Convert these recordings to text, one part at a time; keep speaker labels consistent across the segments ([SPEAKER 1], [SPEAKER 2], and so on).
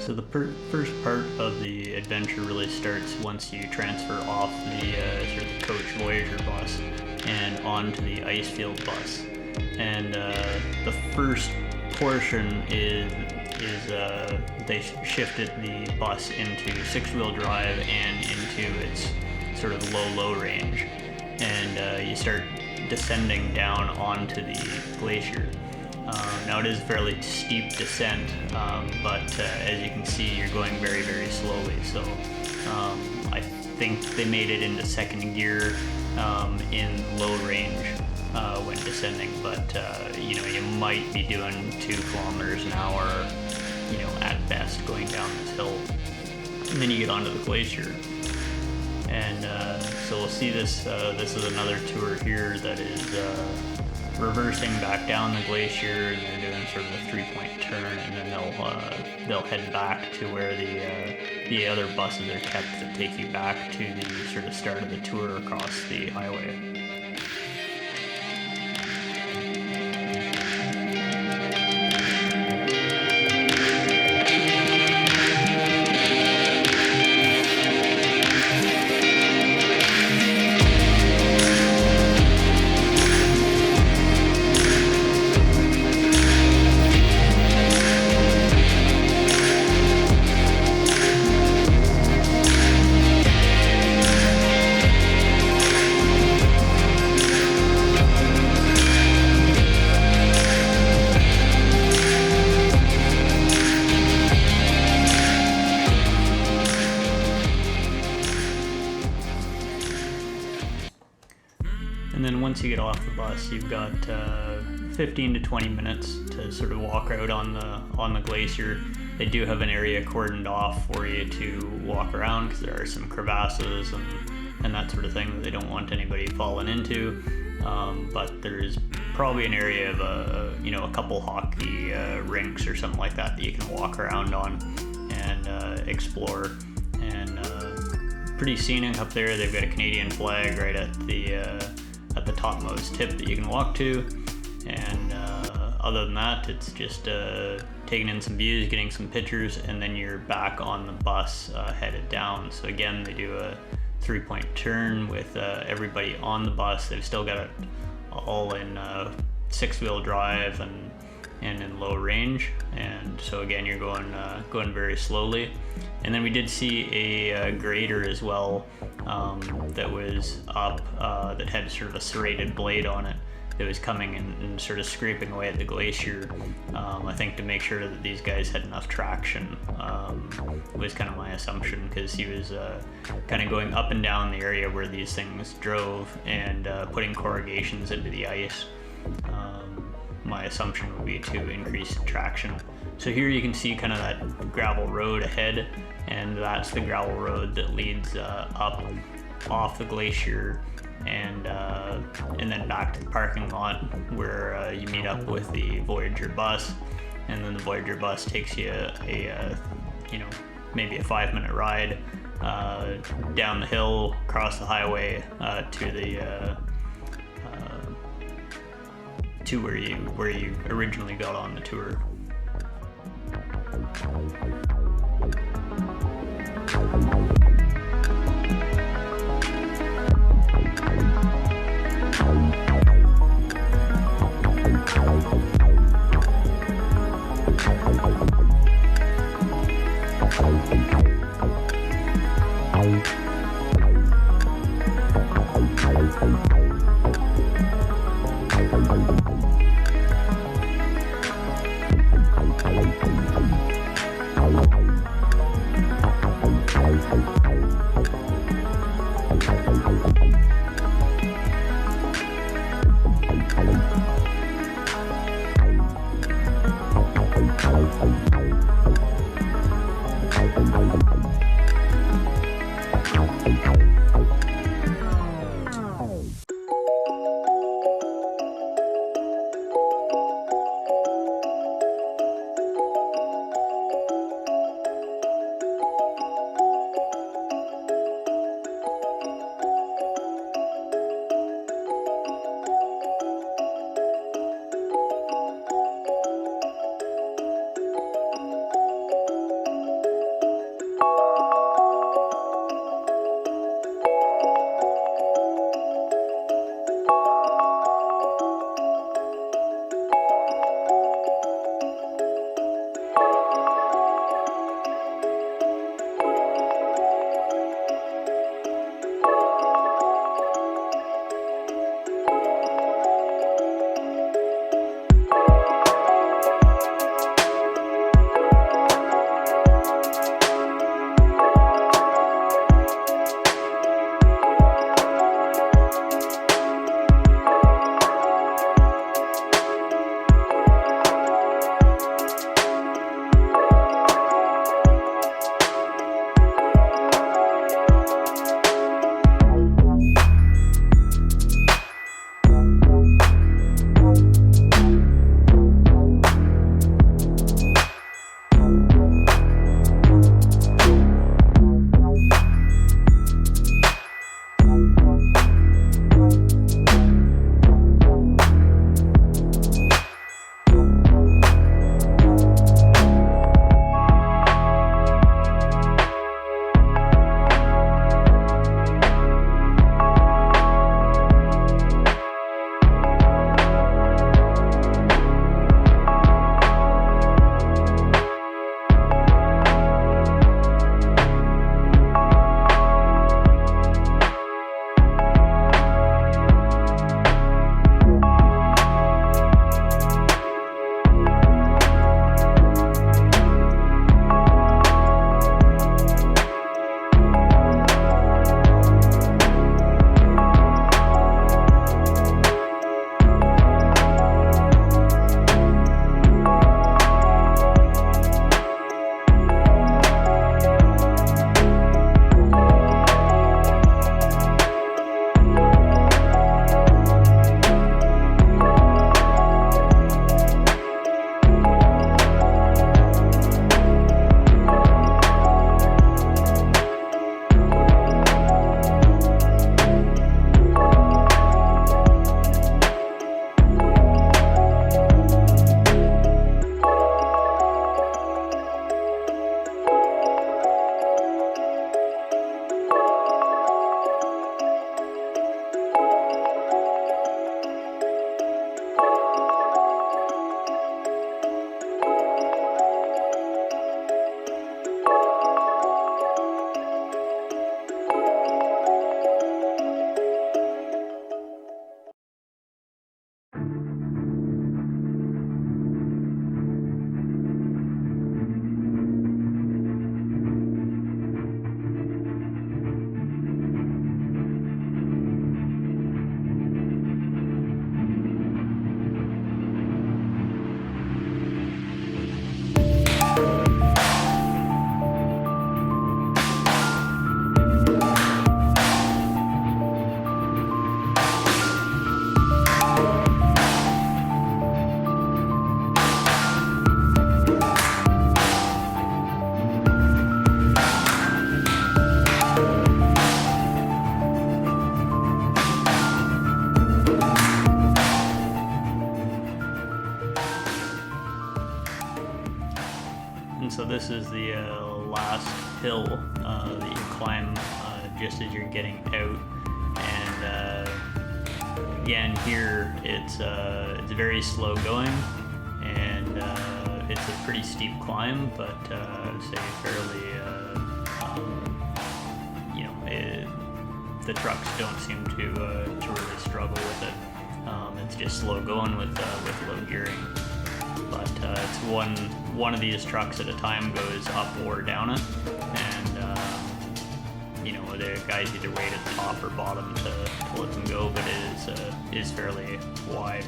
[SPEAKER 1] So the first part of the adventure really starts once you transfer off the sort of the coach Voyager bus and onto the Icefield bus. And the first portion is they shifted the bus into 6-wheel drive and into its sort of low range, and you start descending down onto the glacier. Now it is a fairly steep descent, but as you can see, you're going very slowly. So I think they made it into second gear in low range when descending, but you might be doing 2 kilometers an hour, at best, going down this hill, and then you get onto the glacier. And so we'll see this. This is another tour here that is reversing back down the glacier, and they're doing sort of a 3-point turn, and then they'll head back to where the other buses are kept that take you back to the sort of start of the tour across the highway. And then once you get off the bus, you've got 15 to 20 minutes to sort of walk out on the glacier. They do have an area cordoned off for you to walk around because there are some crevasses and that sort of thing that they don't want anybody falling into. But there's probably an area of a couple hockey rinks or something like that you can walk around on and explore. And pretty scenic up there. They've got a Canadian flag right at the topmost tip that you can walk to, and other than that, it's just taking in some views, getting some pictures, and then you're back on the bus headed down. So again, they do a 3-point turn with everybody on the bus. They've still got it all in 6-wheel drive and in low range, and so again, you're going very slowly. And then we did see a grader as well that was up, that had sort of a serrated blade on it that was coming and sort of scraping away at the glacier, I think to make sure that these guys had enough traction, was kind of my assumption, because he was kind of going up and down the area where these things drove and putting corrugations into the ice. My assumption would be to increase traction. So here you can see kind of that gravel road ahead, and that's the gravel road that leads up off the glacier and then back to the parking lot where you meet up with the Voyager bus, and then the Voyager bus takes you maybe a 5-minute ride down the hill, across the highway to where you originally got on the tour. And so this is the last hill that you climb just as you're getting out. And again, here it's very slow going, and it's a pretty steep climb, but I would say fairly, the trucks don't seem to really struggle with it. It's just slow going with low gearing. But it's one of these trucks at a time goes up or down it, and the guys either wait at the top or bottom to let them go, but it is fairly wide.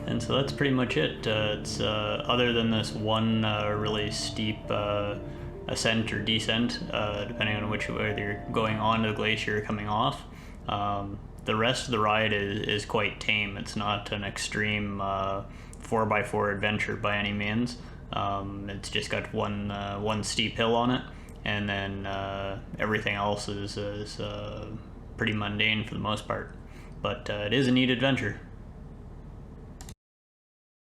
[SPEAKER 1] And so that's pretty much it. It's other than this one really steep ascent or descent, depending on whether you're going onto the glacier or coming off. The rest of the ride is quite tame. It's not an extreme 4x4 adventure by any means. It's just got one steep hill on it, and then everything else is pretty mundane for the most part. But it is a neat adventure.